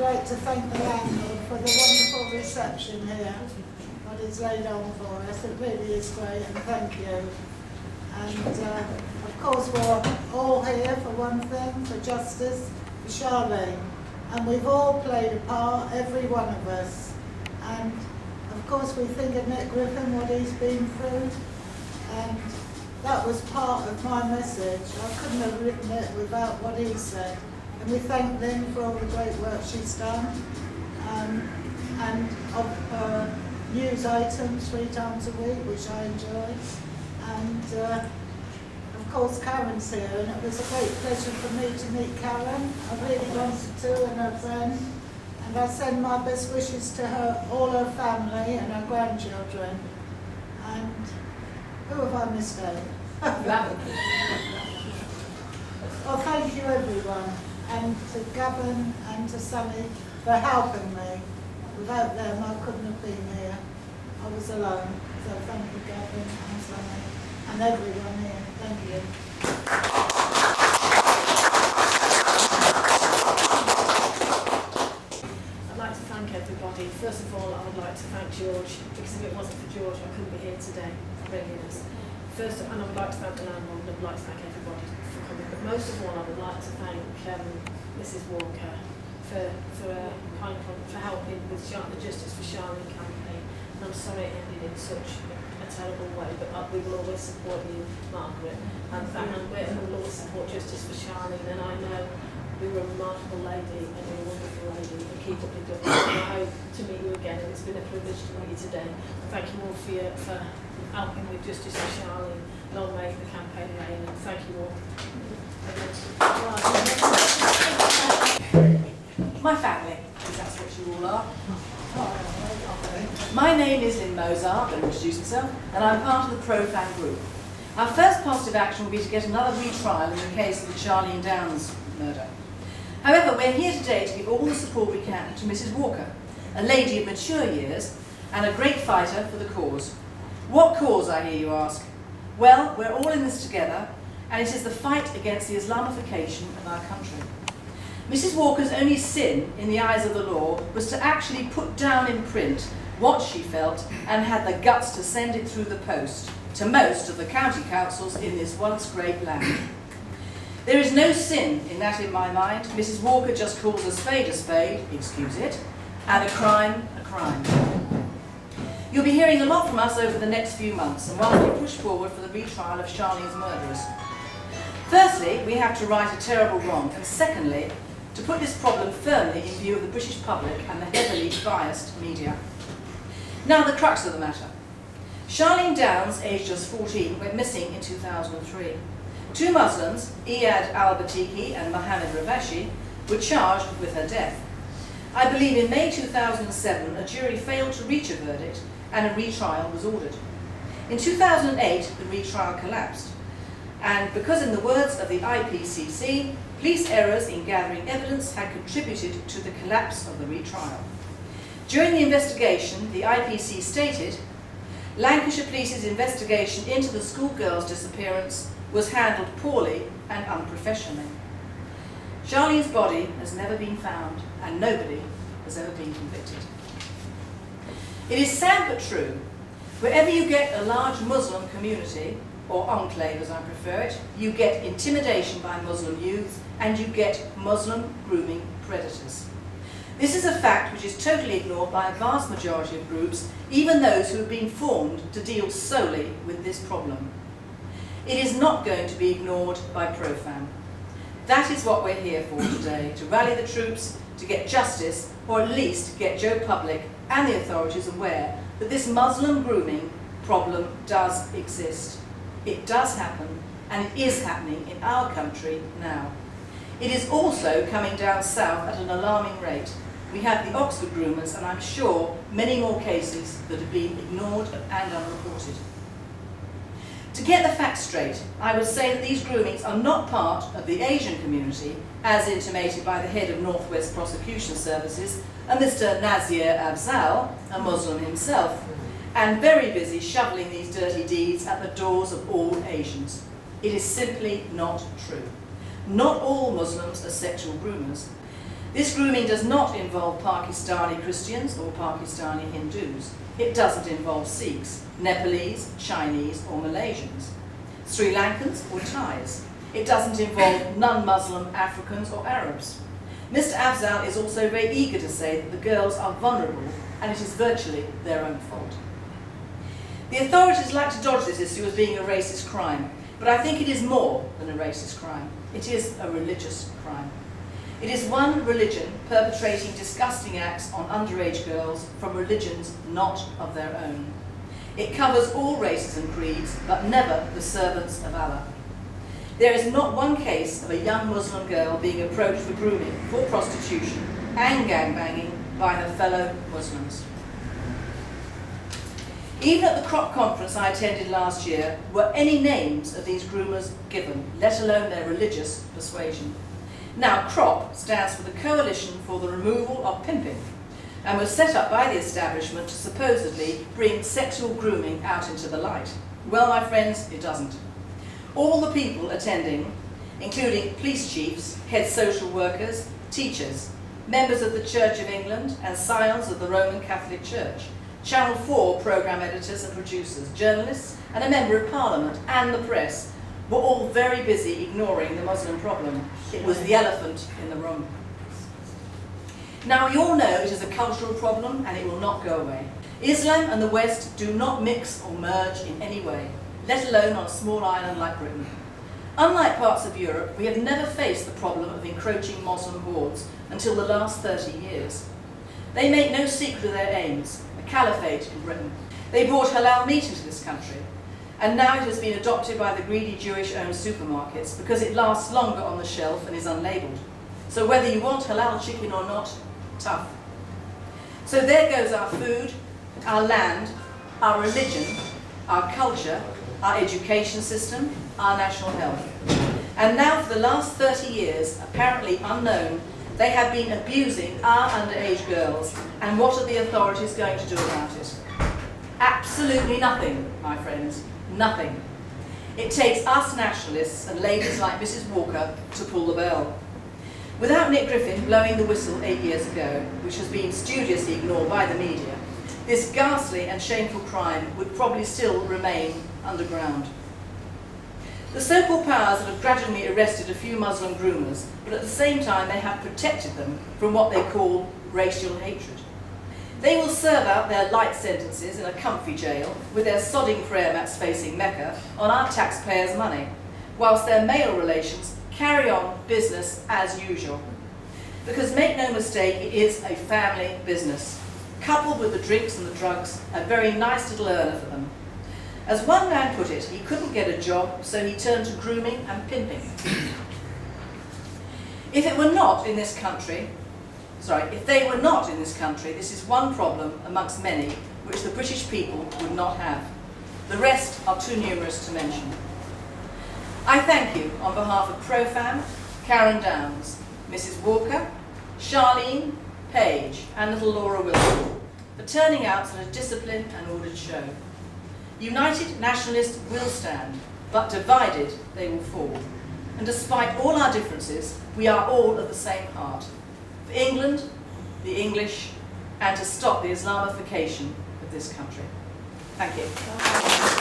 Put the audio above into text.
like to thank the landlord for the wonderful reception here. What he's laid on for us, it really is great, and thank you. And of course we're all here for one thing, for justice for Charlene. And we've all played a part, every one of us. And of course we think of Nick Griffin, what he's been through. And that was part of my message. I couldn't have written it without what he said. And we thank Lynn for all the great work she's done. And of her news items 3 times a week, which I enjoy. And of course Karen's here, and it was a great pleasure for me to meet Karen. I really wanted to, and her friend. And I send my best wishes to her, all her family and her grandchildren. And who have I missed out? Well, thank you everyone, and to Gavin and to Sunny for helping me. Without them I couldn't have been here. I was alone. So thank you Gavin and Sunny and everyone here. Thank you. I'd like to thank everybody. First of all, I would like to thank George, because if it wasn't for George I couldn't be here today. Really is. First, and I would like to thank the landlord, and I would like to thank everybody for coming. But most of all, I would like to thank Mrs. Walker for helping with the Justice for Charlene campaign. And I'm sorry it ended in such a terrible way, but we will always support you, Margaret, and we will always support Justice for Charlene. And I know you're a remarkable lady and you're a wonderful lady, and keep up your good work. And I hope to meet you again, and it's been a privilege to meet you today. Thank you all for helping with Justice for Charlene. Long may the campaign reign, and thank you all. My family, because that's what you all are. My name is Lynn Mozart, I'll introduce myself, and I'm part of the Pro-Fan group. Our first positive action will be to get another retrial in the case of the Charlene Downs murder. However, we're here today to give all the support we can to Mrs. Walker, a lady of mature years and a great fighter for the cause. What cause, I hear you ask? Well, we're all in this together, and it is the fight against the Islamification of our country. Mrs. Walker's only sin, in the eyes of the law, was to actually put down in print what she felt and had the guts to send it through the post to most of the county councils in this once great land. There is no sin in that in my mind. Mrs. Walker just calls a spade, excuse it, and a crime, a crime. You'll be hearing a lot from us over the next few months, and while we push forward for the retrial of Charlene's murderers. Firstly, we have to right a terrible wrong, and secondly, to put this problem firmly in view of the British public and the heavily biased media. Now the crux of the matter. Charlene Downs, aged just 14, went missing in 2003. 2 Muslims, Iyad al-Batiki and Mohammed Ravashi, were charged with her death. I believe in May 2007 a jury failed to reach a verdict and a retrial was ordered. In 2008 the retrial collapsed, and because in the words of the IPCC, police errors in gathering evidence had contributed to the collapse of the retrial. During the investigation, the IPC stated, Lancashire Police's investigation into the schoolgirl's disappearance was handled poorly and unprofessionally. Charlene's body has never been found, and nobody has ever been convicted. It is sad but true. Wherever you get a large Muslim community, or enclave as I prefer it, you get intimidation by Muslim youth, and you get Muslim grooming predators. This is a fact which is totally ignored by a vast majority of groups, even those who have been formed to deal solely with this problem. It is not going to be ignored by Pro-Fan. That is what we're here for today, to rally the troops, to get justice, or at least get Joe Public and the authorities aware that this Muslim grooming problem does exist. It does happen, and it is happening in our country now. It is also coming down south at an alarming rate. We have the Oxford groomers, and I'm sure many more cases that have been ignored and unreported. To get the facts straight, I would say that these groomings are not part of the Asian community, as intimated by the head of North West Prosecution Services, a Mr. Nazir Afzal, a Muslim himself, and very busy shoveling these dirty deeds at the doors of all Asians. It is simply not true. Not all Muslims are sexual groomers. This grooming does not involve Pakistani Christians or Pakistani Hindus. It doesn't involve Sikhs, Nepalese, Chinese or Malaysians, Sri Lankans or Thais. It doesn't involve non-Muslim Africans or Arabs. Mr. Afzal is also very eager to say that the girls are vulnerable and it is virtually their own fault. The authorities like to dodge this issue as being a racist crime, but I think it is more than a racist crime. It is a religious crime. It is one religion perpetrating disgusting acts on underage girls from religions not of their own. It covers all races and creeds, but never the servants of Allah. There is not one case of a young Muslim girl being approached for grooming, for prostitution and gangbanging by her fellow Muslims. Even at the crop conference I attended last year, were any names of these groomers given, let alone their religious persuasion. Now, CROP stands for the Coalition for the Removal of Pimping, and was set up by the establishment to supposedly bring sexual grooming out into the light. Well, my friends, it doesn't. All the people attending, including police chiefs, head social workers, teachers, members of the Church of England and scions of the Roman Catholic Church, Channel 4 programme editors and producers, journalists and a member of Parliament and the press were all very busy ignoring the Muslim problem. It was the elephant in the room. Now, we all know it is a cultural problem and it will not go away. Islam and the West do not mix or merge in any way, let alone on a small island like Britain. Unlike parts of Europe, we have never faced the problem of encroaching Muslim hordes until the last 30 years. They make no secret of their aims, a caliphate in Britain. They brought halal meat into this country, and now it has been adopted by the greedy Jewish-owned supermarkets because it lasts longer on the shelf and is unlabelled. So whether you want halal chicken or not, tough. So there goes our food, our land, our religion, our culture, our education system, our national health. And now for the last 30 years, apparently unknown, they have been abusing our underage girls. And what are the authorities going to do about it? Absolutely nothing, my friends, nothing. It takes us nationalists and ladies like Mrs. Walker to pull the bell. Without Nick Griffin blowing the whistle 8 years ago, which has been studiously ignored by the media, this ghastly and shameful crime would probably still remain underground. The so-called powers have gradually arrested a few Muslim groomers, but at the same time they have protected them from what they call racial hatred. They will serve out their light sentences in a comfy jail with their sodding prayer mats facing Mecca on our taxpayers' money, whilst their male relations carry on business as usual. Because make no mistake, it is a family business, coupled with the drinks and the drugs, a very nice little earner for them. As one man put it, he couldn't get a job, so he turned to grooming and pimping. If they were not in this country, this is one problem amongst many which the British people would not have. The rest are too numerous to mention. I thank you on behalf of Profam, Karen Downs, Mrs. Walker, Charlene, Paige and little Laura Wilson for turning out such a disciplined and ordered show. United nationalists will stand, but divided they will fall. And despite all our differences, we are all of the same heart. For England, the English, and to stop the Islamification of this country. Thank you.